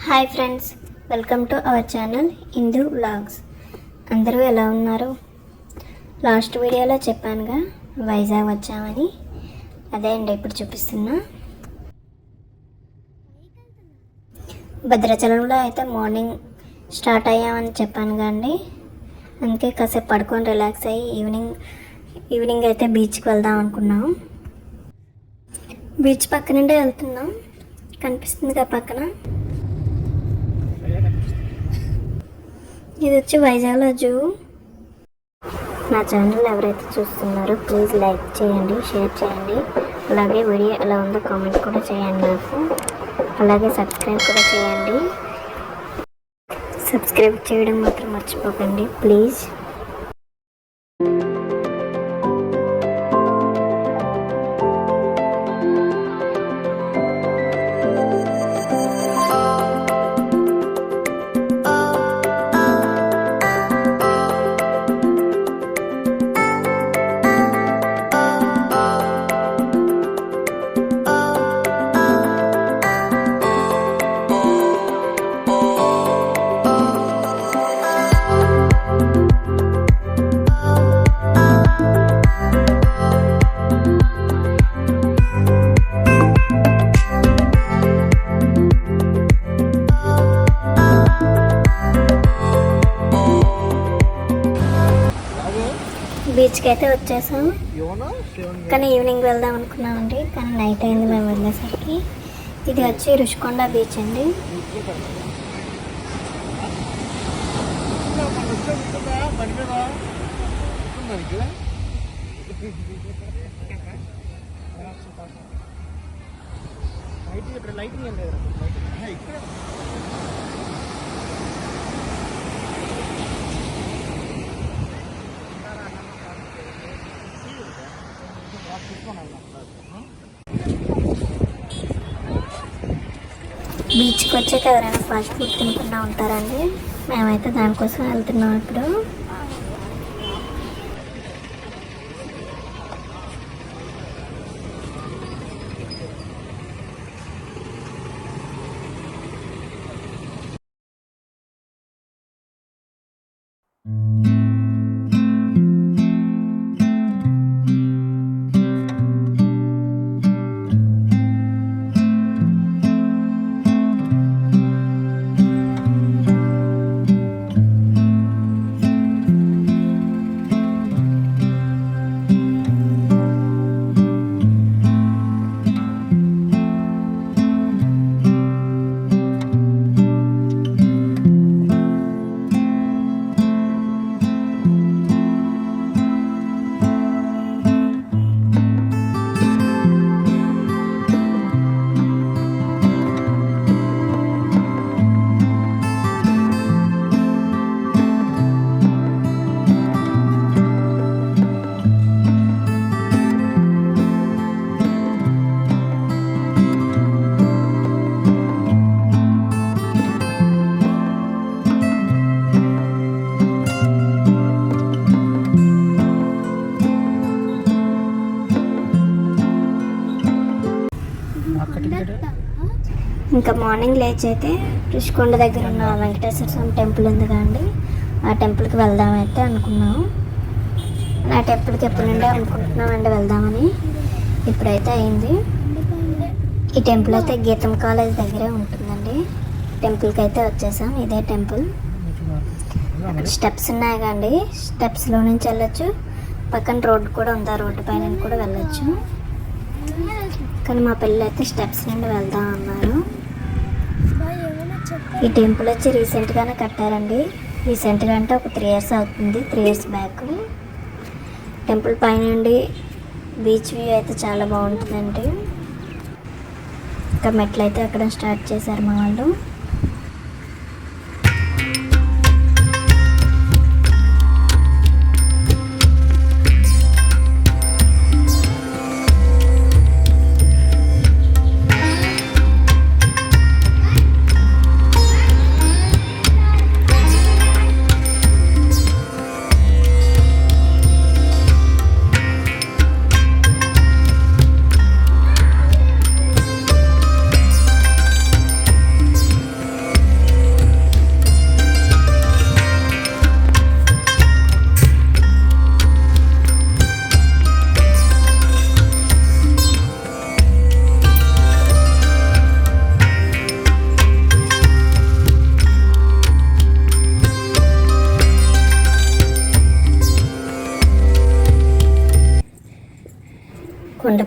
Hi friends, welcome to our channel Hindu vlogs. అందరూ ఎలా ఉన్నారు? లాస్ట్ వీడియోలో చెప్పానుగా వైజాగ్ వచ్చామని. అదే అండి ఇప్పుడు చూపిస్తున్నా. భద్రాచలంలో అయితే మార్నింగ్ స్టార్ట్ అయ్యామని చెప్పాను అండి. అందుకే కాసేపు పడుకొని రిలాక్స్ అయ్యి ఈవినింగ్ అయితే బీచ్కి వెళ్దాం అనుకున్నాం. బీచ్ పక్క నుండే వెళ్తున్నాం, కనిపిస్తుందిగా పక్కన. ఇది వచ్చి వైజాగ్లో జూ. నా ఛానల్ ఎవరైతే చూస్తున్నారో ప్లీజ్ లైక్ చేయండి, షేర్ చేయండి, అలాగే వీడియో ఎలా ఉందో కామెంట్ కూడా చేయండి నాకు. అలాగే సబ్స్క్రైబ్ కూడా చేయండి. సబ్స్క్రైబ్ చేయడం మాత్రం మర్చిపోకండి ప్లీజ్. బీచ్కి అయితే వచ్చేసాం, కానీ ఈవినింగ్ వెళ్దాం అనుకున్నామండి. కానీ నైట్ అయింది మేము వెళ్ళేసరికి. ఇది వచ్చి రుషికొండ బీచ్ అండి. బీచ్కి వచ్చాక ఎవరైనా ఫాస్ట్ ఫుడ్ తినకుండా ఉంటారండి. మేమైతే దానికోసం వెళ్తున్నాం ఇప్పుడు. ఇంకా మార్నింగ్ లేచి అయితే రుషికొండ దగ్గర ఉన్న వెంకటేశ్వర స్వామి టెంపుల్ ఉంది కదండి, ఆ టెంపుల్కి వెళ్దామైతే అనుకున్నాము. ఆ టెంపుల్కి ఎప్పటి నుండే అనుకుంటున్నామండి వెళ్దామని. ఇప్పుడైతే అయింది. ఈ టెంపుల్ అయితే గీతం కాలేజ్ దగ్గరే ఉంటుందండి. టెంపుల్కి అయితే వచ్చేసాం. ఇదే టెంపుల్. అక్కడ స్టెప్స్ ఉన్నాయి కండి, స్టెప్స్లో నుంచి వెళ్ళొచ్చు. పక్కన రోడ్డు కూడా ఉంది, ఆ రోడ్డు పైన కూడా వెళ్ళొచ్చు. కానీ మా పిల్లలు అయితే స్టెప్స్ నుండి వెళ్దాం అన్నారు. ఈ టెంపుల్ వచ్చి రీసెంట్గానే కట్టారండి. రీసెంట్గా అంటే ఒక 3 years అవుతుంది, 3 years బ్యాక్. టెంపుల్ పైనుండి బీచ్ వ్యూ అయితే చాలా బాగుంటుందండి. ఇంకా మెట్లు అయితే అక్కడ స్టార్ట్ చేశారు మా వాళ్ళు.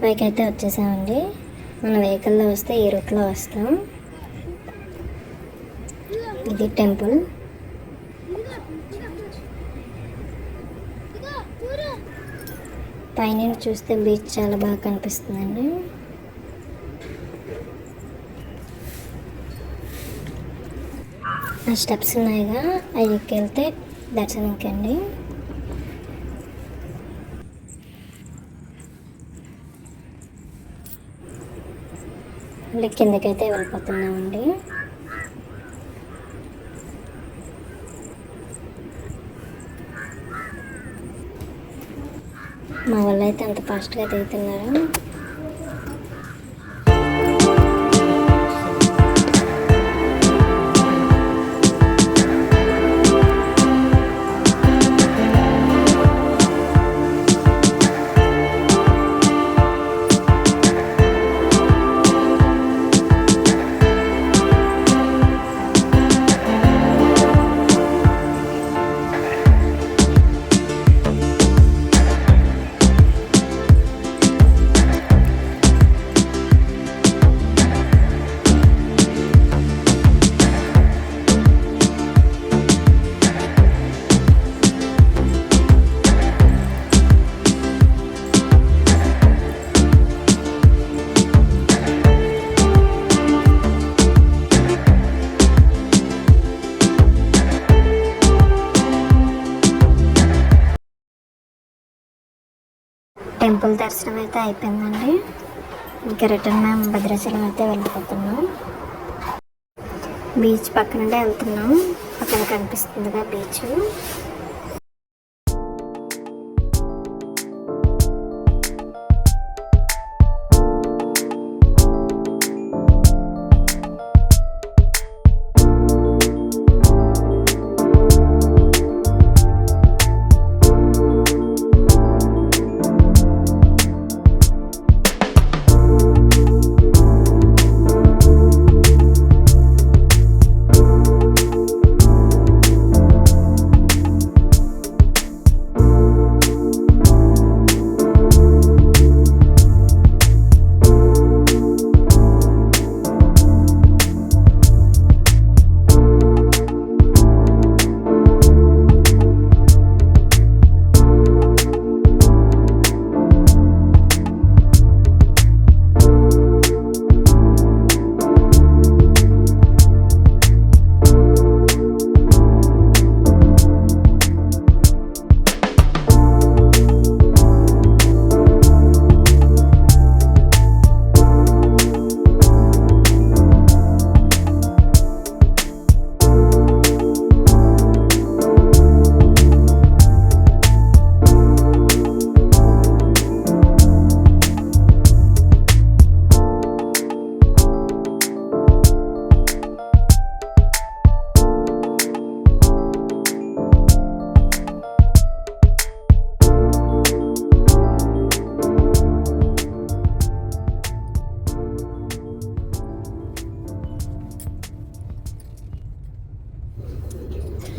కొండపైకి అయితే వచ్చేసామండి. మన వెహికల్లో వస్తే ఈ రూట్లో వస్తాం. ఇది టెంపుల్. పైన చూస్తే బీచ్ చాలా బాగా కనిపిస్తుందండి. ఆ స్టెప్స్ ఉన్నాయిగా, అవి ఎక్కెళ్తే దర్శనంకి అండి. మళ్ళీ కిందకైతే వెళ్ళిపోతున్నామండి. మా వాళ్ళు అయితే అంత ఫాస్ట్గా దిగుతున్నారు. టెంపుల్ దర్శనం అయితే అయిపోయిందండి. ఇంకా రిటర్న్ మేము భద్రాచలం అయితే వెళ్ళిపోతున్నాం. బీచ్ పక్క నుండే వెళ్తున్నాం. పక్కన కనిపిస్తుందిగా బీచ్.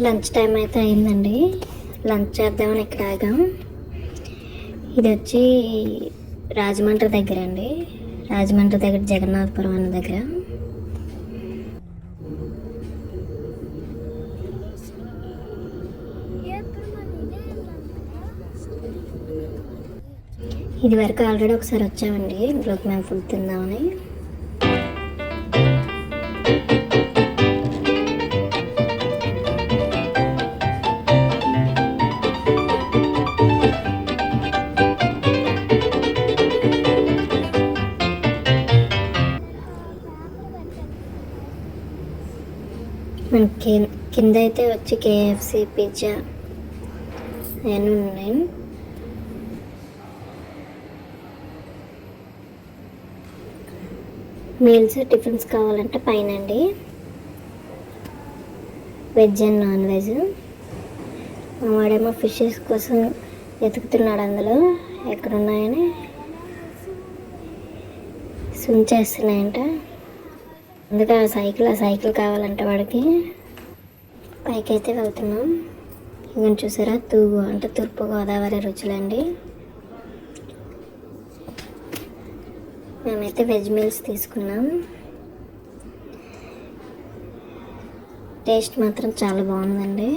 లంచ్ టైం అయితే అయిందండి. లంచ్ చేద్దామని ఇక్కడ ఆగాం. ఇది వచ్చి రాజమండ్రి దగ్గర అండి. రాజమండ్రి దగ్గర జగన్నాథపురం అన్న దగ్గర. ఇది వరకు ఆల్రెడీ ఒకసారి వచ్చామండి. ఇంట్లోకి మేము ఫుడ్ తిందామని. మనకి కింద అయితే వచ్చి కేఎఫ్సి, పిజ్జా అవన్నీ ఉన్నాయి. మీల్స్, టిఫిన్స్ కావాలంటే పైన అండి. Veg and non veg. వాడేమో ఫిషెస్ కోసం వెతుకుతున్నాడు. అందులో ఎక్కడున్నాయని స్విమ్ చేస్తున్నాయంట. అందుకే ఆ సైకిల్ కావాలంట వాడికి. పైకి అయితే వెళ్తున్నాం. ఇవన్నీ చూసారా, తూగు అంటే తూర్పుగోదావరి రుచులండి. మేమైతే వెజ్ మీల్స్ తీసుకున్నాం. టేస్ట్ మాత్రం చాలా బాగుందండి.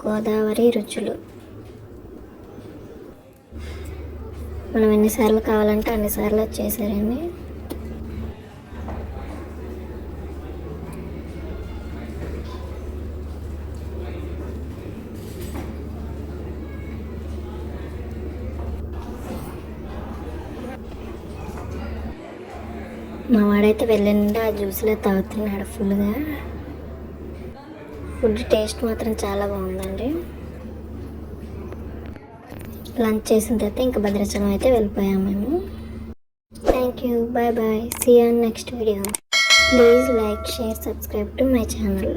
గోదావరి రుచులు. మనం ఎన్నిసార్లు కావాలంటే అన్నిసార్లు వచ్చేసారండి. మా వాడైతే వెళ్ళిండి ఆ జ్యూస్లో తాగుతున్నాడు ఫుల్గా. ఫుడ్ టేస్ట్ మాత్రం చాలా బాగుందండి. లంచ్ చేసిన తర్వాత ఇంకా భద్రాచలం అయితే వెళ్ళిపోయాము మేము. Thank you, bye bye, see you on next video. Please like, share, subscribe to my channel.